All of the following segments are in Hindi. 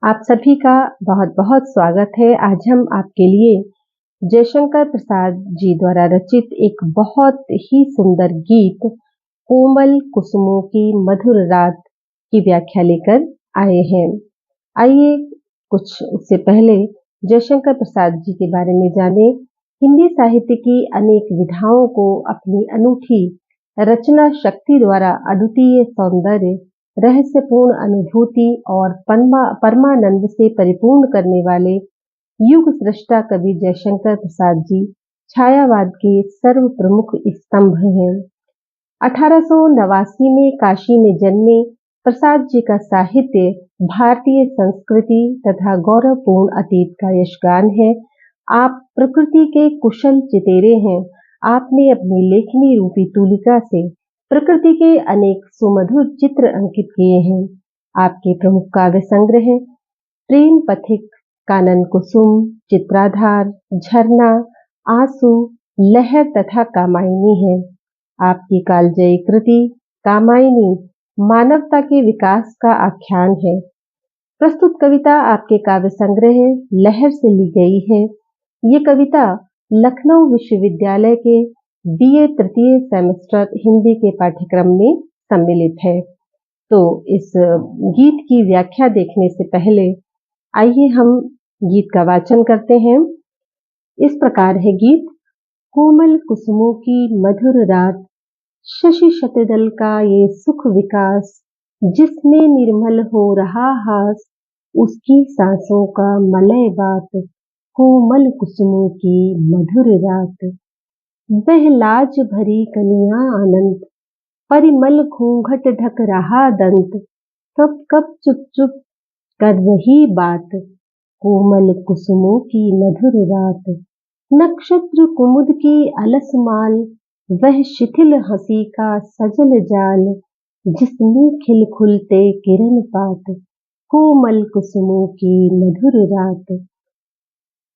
आप सभी का बहुत बहुत स्वागत है। आज हम आपके लिए जयशंकर प्रसाद जी द्वारा रचित एक बहुत ही सुंदर गीत कोमल कुसुमों की मधुर रात की व्याख्या लेकर आए हैं। आइए कुछ उससे पहले जयशंकर प्रसाद जी के बारे में जाने। हिंदी साहित्य की अनेक विधाओं को अपनी अनूठी रचना शक्ति द्वारा अद्वितीय सौंदर्य, रहस्यपूर्ण अनुभूति और परमानंद से परिपूर्ण करने वाले युग सृष्टा कवि जयशंकर प्रसाद जी छायावाद के सर्व प्रमुख स्तंभ हैं। 1889 में काशी में जन्मे प्रसाद जी का साहित्य भारतीय संस्कृति तथा गौरवपूर्ण अतीत का यशगान है। आप प्रकृति के कुशल चितेरे हैं। आपने अपनी लेखनी रूपी तूलिका से प्रकृति के अनेक सुमधुर चित्र अंकित किए हैं। आपके प्रमुख काव्य संग्रह हैं प्रेम पथिक, कानन कुसुम, चित्राधार, झरना, आंसू, लहर तथा कामायनी है। आपकी कालजयी कृति कामायनी मानवता के विकास का आख्यान है। प्रस्तुत कविता आपके काव्य संग्रह लहर से ली गई है। ये कविता लखनऊ विश्वविद्यालय के बीए तृतीय सेमेस्टर हिंदी के पाठ्यक्रम में सम्मिलित है। तो इस गीत की व्याख्या देखने से पहले आइए हम गीत का वाचन करते हैं। इस प्रकार है गीत। कोमल कुसुमों की मधुर रात, शशि शतदल का ये सुख विकास, जिसमें निर्मल हो रहा हास, उसकी सांसों का मलय बात, कोमल कुसुमों की मधुर रात। वह लाज भरी कनिया अनंत, परिमल घूंघट ढक रहा दंत, कब कब चुप चुप कर रही बात, कोमल कुसुमों की मधुर रात। नक्षत्र कुमुद की अलस माल, वह शिथिल हंसी का सजल जाल, जिसमें खिल खुलते किरण पात, कोमल कुसुमों की मधुर रात।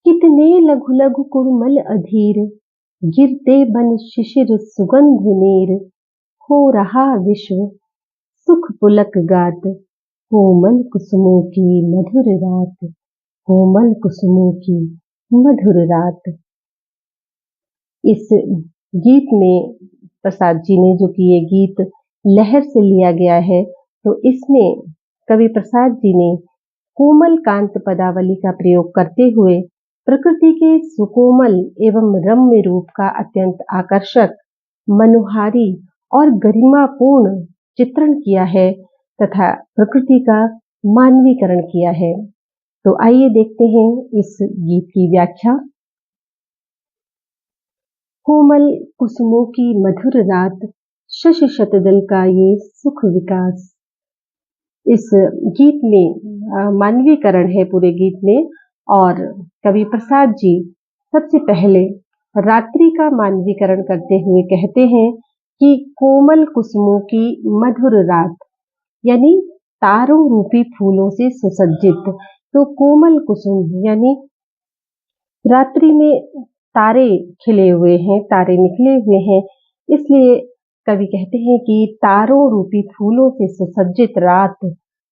कितने लघु लघु कुर्मल अधीर, गिरते बन शिशिर सुगंध नीर, हो रहा विश्व सुख पुलक गात, कोमल कुसुमों की मधुर रात, कोमल कुसुमों की मधुर रात। इस गीत में प्रसाद जी ने, जो कि ये गीत लहर से लिया गया है, तो इसमें कवि प्रसाद जी ने कोमल कांत पदावली का प्रयोग करते हुए प्रकृति के सुकोमल एवं रम्य रूप का अत्यंत आकर्षक, मनोहारी और गरिमापूर्ण चित्रण किया है तथा प्रकृति का मानवीकरण किया है। तो आइए देखते हैं इस गीत की व्याख्या। कोमल कुसुमों की मधुर रात, शशि शतदल का ये सुख विकास। इस गीत में मानवीकरण है पूरे गीत में, और कवि प्रसाद जी सबसे पहले रात्रि का मानवीकरण करते हुए कहते हैं कि कोमल कुसुमों की मधुर रात, यानी तारों रूपी फूलों से सुसज्जित। तो कोमल कुसुम यानी रात्रि में तारे खिले हुए हैं, तारे निकले हुए हैं, इसलिए कवि कहते हैं कि तारों रूपी फूलों से सुसज्जित रात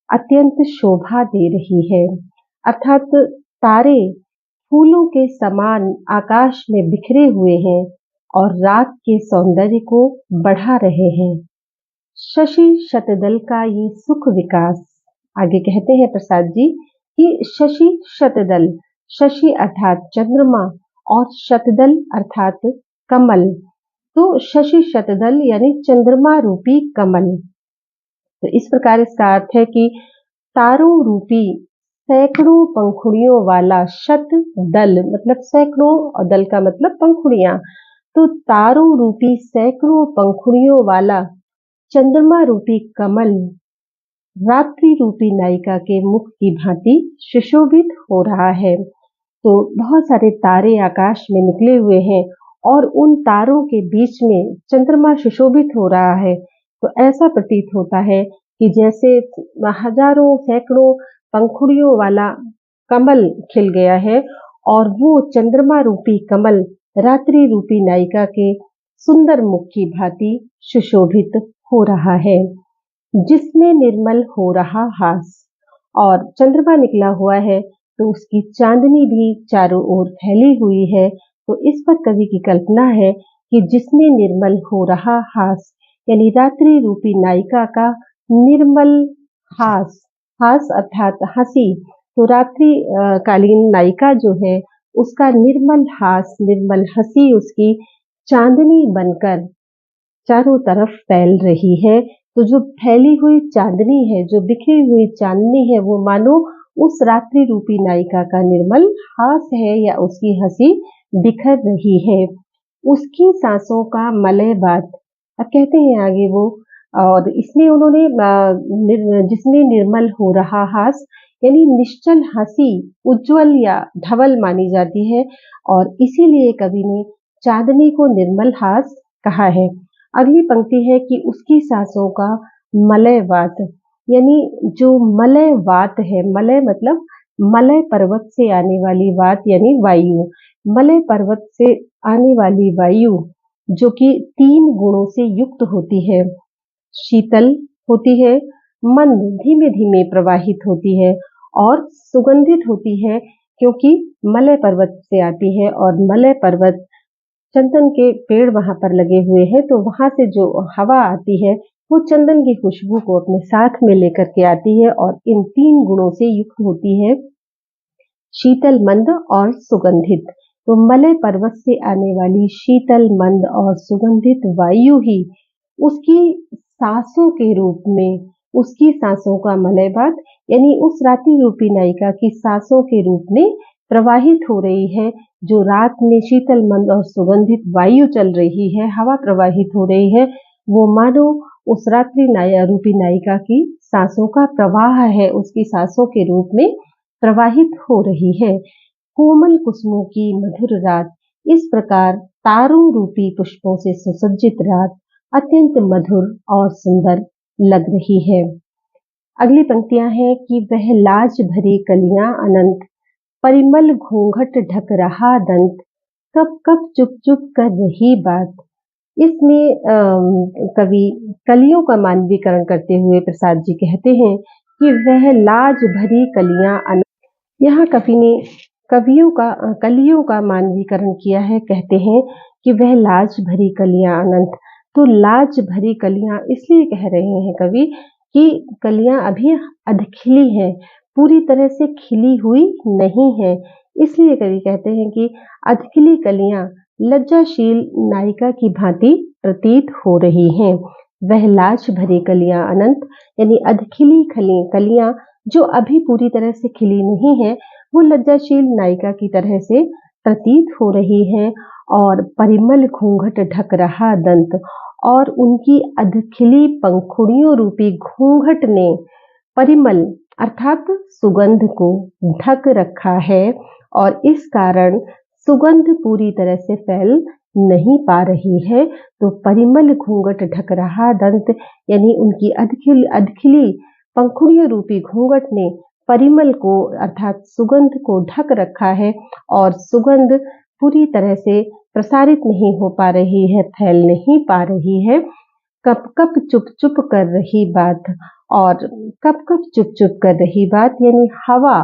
अत्यंत शोभा दे रही है। अर्थात तारे फूलों के समान आकाश में बिखरे हुए हैं और रात के सौंदर्य को बढ़ा रहे हैं। शशि शतदल का ये सुख विकास, आगे कहते हैं प्रसाद जी कि शशि शतदल, शशि अर्थात चंद्रमा और शतदल अर्थात कमल, तो शशि शतदल यानी चंद्रमा रूपी कमल। तो इस प्रकार इसका अर्थ है कि तारों रूपी सैकड़ों पंखुड़ियों वाला शत दल, मतलब सैकड़ों, और दल का मतलब पंखुड़ियां, तो तारों रूपी सैकड़ों पंखुड़ियों वाला चंद्रमा रूपी कमल रात्रि रूपी नायिका के मुख की भांति सुशोभित हो रहा है। तो बहुत सारे तारे आकाश में निकले हुए हैं और उन तारों के बीच में चंद्रमा सुशोभित हो रहा है। तो ऐसा प्रतीत होता है कि जैसे हजारों सैकड़ों पंखुड़ियों वाला कमल खिल गया है और वो चंद्रमा रूपी कमल रात्रि रूपी नायिका के सुंदर मुख की भांति सुशोभित हो रहा है, जिसमें निर्मल हो रहा हास। और चंद्रमा निकला हुआ है तो उसकी चांदनी भी चारों ओर फैली हुई है। तो इस पर कवि की कल्पना है कि जिसमें निर्मल हो रहा हास, यानी रात्रि रूपी नायिका का निर्मल हास, हास अर्थात हंसी, तो रात्रि कालीन नायिका जो है उसका निर्मल हास, निर्मल हंसी उसकी चांदनी बनकर चारों तरफ फैल रही है। तो जो फैली हुई चांदनी है, जो बिखरी हुई चांदनी है, वो मानो उस रात्रि रूपी नायिका का निर्मल हास है या उसकी हंसी बिखर रही है। उसकी सांसों का मलय बात, अब कहते हैं आगे वो, और इसमें उन्होंने जिसमें निर्मल हो रहा हास, यानी निश्चल हंसी उज्जवल या धवल मानी जाती है, और इसीलिए कवि ने चांदनी को निर्मल हास कहा है। अगली पंक्ति है कि उसकी सांसों का मलय वात, यानी जो मलय वात है, मलय मतलब मलय पर्वत से आने वाली वात यानी वायु, मलय पर्वत से आने वाली वायु जो कि 3 गुणों से युक्त होती है। शीतल होती है, मंद धीमे धीमे प्रवाहित होती है और सुगंधित होती है, क्योंकि मलय पर्वत से आती है और मलय पर्वत चंदन के पेड़ वहां पर लगे हुए हैं, तो वहां से जो हवा आती है वो चंदन की खुशबू को अपने साथ में लेकर के आती है और इन 3 गुणों से युक्त होती है, शीतल, मंद और सुगंधित। तो मलय पर्वत से आने वाली शीतल, मंद और सुगंधित वायु ही उसकी सांसों के रूप में, उसकी सांसों का मलयबात, यानी उस रात्रि रूपी नायिका की सांसों के रूप में प्रवाहित हो रही है। जो रात में शीतल, मंद और सुगंधित वायु चल रही है, हवा प्रवाहित हो रही है, वो मानो उस रात्रि रूपी नायिका की सांसों का प्रवाह है, उसकी सांसों के रूप में प्रवाहित हो रही है। कोमल कुसुमों की मधुर रात, इस प्रकार तारों रूपी पुष्पों से सुसज्जित रात अत्यंत मधुर और सुंदर लग रही है। अगली पंक्तियां हैं कि वह लाज भरी कलियां अनंत, परिमल घूंघट ढक रहा दंत, कब कब चुप चुप कर रही बात। इसमें कवि कलियों का मानवीकरण करते हुए प्रसाद जी कहते हैं कि वह लाज भरी कलियां अनंत, यहाँ कवि ने कलियों का मानवीकरण किया है। कहते हैं कि वह लाज भरी कलियां अनंत, तो लाज भरी कलियां इसलिए कह रहे हैं कवि कि कलियां अभी अधखिली हैं, पूरी तरह से खिली हुई नहीं है, इसलिए कवि कहते हैं कि अधखिली कलियां लज्जाशील नायिका की भांति प्रतीत हो रही हैं। वह लाज भरी कलियां अनंत, यानी अधखिली कलियां जो अभी पूरी तरह से खिली नहीं है, वो लज्जाशील नायिका की तरह से प्रतीत हो रही है। और परिमल घूंघट ढक रहा दंत, और उनकी अधखिली पंखुड़ियों रूपी घूंघट ने परिमल अर्थात सुगंध को ढक रखा है, और इस कारण सुगंध पूरी तरह से फैल नहीं पा रही है। तो परिमल घूंघट ढक रहा दंत, यानी उनकी अधखिली पंखुड़ियों रूपी घूंघट ने परिमल को अर्थात सुगंध को ढक रखा है, और सुगंध पूरी तरह से प्रसारित नहीं हो पा रही है, फैल नहीं पा रही है। कप कप चुप चुप कर रही बात, और कप कप चुप चुप कर रही बात यानी हवा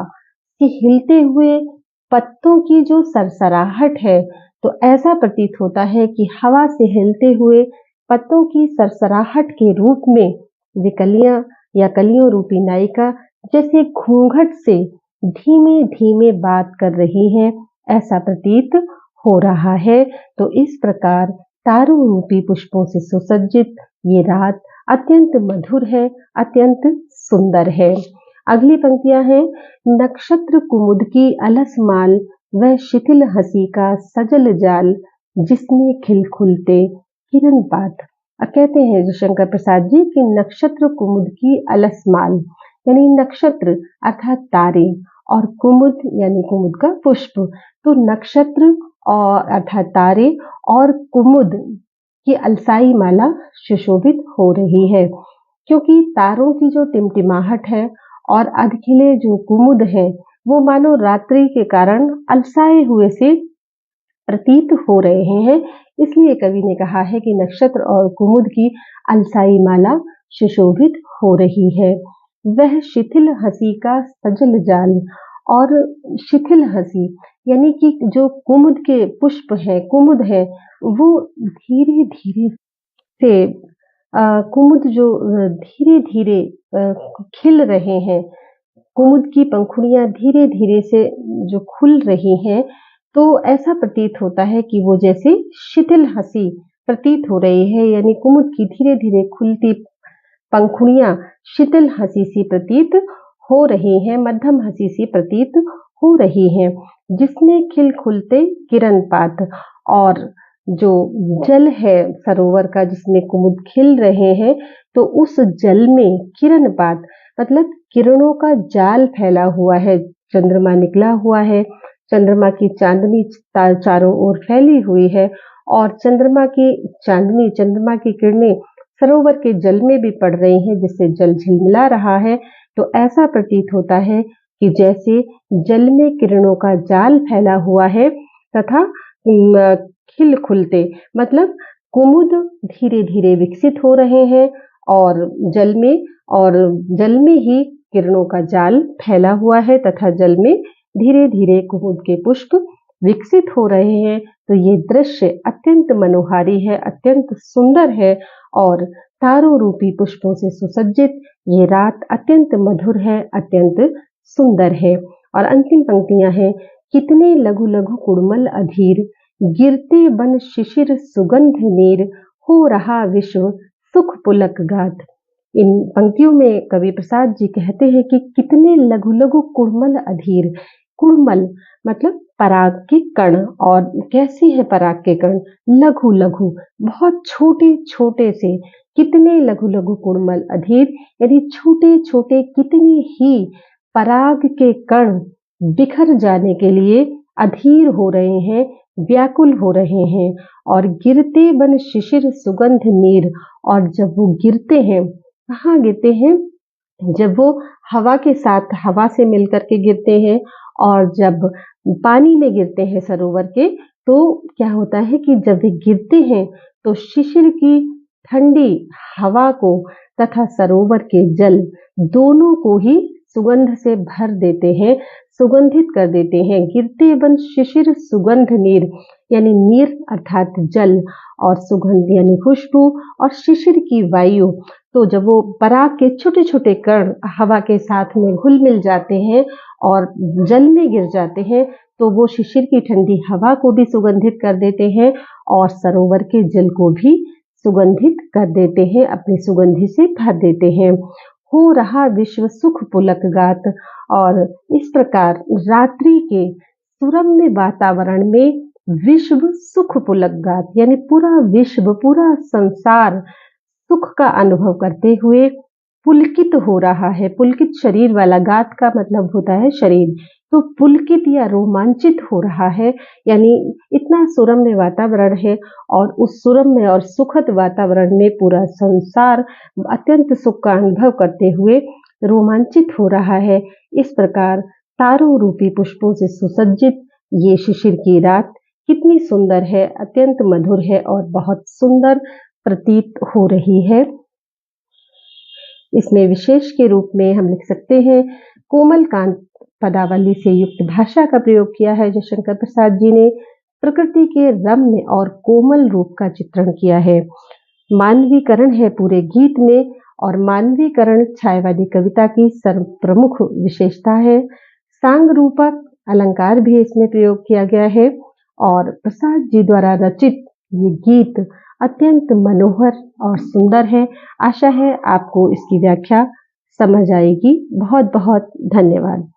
के हिलते हुए पत्तों की जो सरसराहट है, तो ऐसा प्रतीत होता है कि हवा से हिलते हुए पत्तों की सरसराहट के रूप में वे कलियां या कलियों रूपी नायिका जैसे घूंघट से धीमे धीमे बात कर रही है, ऐसा प्रतीत हो रहा है। तो इस प्रकार तारों रूपी पुष्पों से सुसज्जित ये रात अत्यंत मधुर है, अत्यंत सुंदर है। अगली पंक्तियां हैं, नक्षत्र कुमुद की अलस माल, वह शिथिल हंसी का सजल जाल, जिसमें खिलखुलते किरण पात। अब कहते हैं शंकर प्रसाद जी कि नक्षत्र कुमुद की अलस माल, यानी नक्षत्र अर्थात तारे और कुमुद यानी कुमुद का पुष्प, तो नक्षत्र और अर्थात तारे और कुमुद की अलसाई माला सुशोभित हो रही है, क्योंकि तारों की जो टिमटिमाहट है और अधखिले जो कुमुद है, वो मानो रात्रि के कारण अलसाए हुए से प्रतीत हो रहे हैं। इसलिए कवि ने कहा है कि नक्षत्र और कुमुद की अलसाई माला सुशोभित हो रही है। वह शिथिल हंसी का सजल जाल। और शिथिल हंसी यानी कि जो कुमुद के पुष्प हैं, कुमुद है, वो धीरे धीरे से कुमुद जो धीरे धीरे खिल रहे हैं, कुमुद की पंखुड़ियां धीरे धीरे से जो खुल रही हैं, तो ऐसा प्रतीत होता है कि वो जैसे शिथिल हंसी प्रतीत हो रही है, यानी कुमुद की धीरे धीरे खुलती पंखुड़ियां शीतल हंसी सी प्रतीत हो रही हैं, मध्यम हंसी सी प्रतीत हो रही हैं, जिसमें खिल खुलते किरण पात। और जो जल है सरोवर का जिसमें कुमुद खिल रहे हैं, तो उस जल में किरण पात मतलब किरणों का जाल फैला हुआ है, चंद्रमा निकला हुआ है, चंद्रमा की चांदनी चारों ओर फैली हुई है, और चंद्रमा की चांदनी, चंद्रमा की किरणें सरोवर के जल में भी पड़ रही हैं, जिससे जल झिलमिला रहा है। तो ऐसा प्रतीत होता है कि जैसे जल में किरणों का जाल फैला हुआ है, तथा खिल खुलते मतलब कुमुद धीरे धीरे विकसित हो रहे हैं, और जल में ही किरणों का जाल फैला हुआ है, तथा जल में धीरे धीरे कुमुद के पुष्प विकसित हो रहे हैं। तो ये दृश्य अत्यंत मनोहारी है, अत्यंत सुंदर है, और तारों रूपी पुष्पों से सुसज्जित ये रात अत्यंत मधुर है, अत्यंत सुंदर है। और अंतिम पंक्तियां हैं, कितने लघु लघु कुड़मल अधीर, गिरते बन शिशिर सुगंध नीर, हो रहा विश्व सुख पुलक गात। इन पंक्तियों में कवि प्रसाद जी कहते हैं कि कितने लघु लघु कुड़मल अधीर। कुड़मल मतलब पराग के कण, और कैसे है पराग के कण? लघु लघु, बहुत छोटे छोटे से। कितने लघु लघु कुड़मल अधीर यानी छोटे छोटे कितने ही पराग के कण बिखर जाने के लिए अधीर हो रहे हैं, व्याकुल हो रहे हैं। और गिरते बन शिशिर सुगंध नीर, और जब वो गिरते हैं, कहाँ गिरते हैं? जब वो हवा के साथ, हवा से मिलकर के गिरते हैं, और जब पानी में गिरते हैं सरोवर के, तो क्या होता है कि जब वे गिरते हैं तो शिशिर की ठंडी हवा को तथा सरोवर के जल दोनों को ही सुगंध से भर देते हैं, सुगंधित कर देते हैं। गिरते बन शिशिर सुगंध नीर यानी नीर अर्थात जल, और सुगंध यानी खुशबू, और शिशिर की वायु। तो जब वो पराग के छोटे छोटे कण हवा के साथ में घुल मिल जाते हैं और जल में गिर जाते हैं, तो वो शिशिर की ठंडी हवा को भी सुगंधित कर देते हैं, और सरोवर के जल को भी सुगंधित कर देते हैं, अपनी सुगंधि से भर देते हैं। हो रहा विश्व सुख पुलक गात। और इस प्रकार रात्रि के सुरम्य वातावरण में विश्व सुख पुलक गात यानी पूरा विश्व, पूरा संसार सुख का अनुभव करते हुए पुलकित हो रहा है। पुलकित शरीर वाला, गात का मतलब होता है शरीर, तो पुलकित या रोमांचित हो रहा है, यानी इतना सुरम्य वातावरण है, और उस सुरम्य और सुखद वातावरण में पूरा संसार अत्यंत सुख का अनुभव करते हुए रोमांचित हो रहा है। इस प्रकार तारों रूपी पुष्पों से सुसज्जित ये शिशिर की रात कितनी सुंदर है, अत्यंत मधुर है, और बहुत सुंदर प्रतीत हो रही है। इसमें विशेष के रूप में हम लिख सकते हैं, कोमल कांत पदावली से युक्त भाषा का प्रयोग किया है जयशंकर प्रसाद जी ने। प्रकृति के रम्य और कोमल रूप का चित्रण किया है। मानवीकरण है पूरे गीत में, और मानवीकरण छायावादी कविता की सर्वप्रमुख विशेषता है। सांग रूपक अलंकार भी इसमें प्रयोग किया गया है, और प्रसाद जी द्वारा रचित ये गीत अत्यंत मनोहर और सुंदर है। आशा है आपको इसकी व्याख्या समझ आएगी। बहुत बहुत धन्यवाद।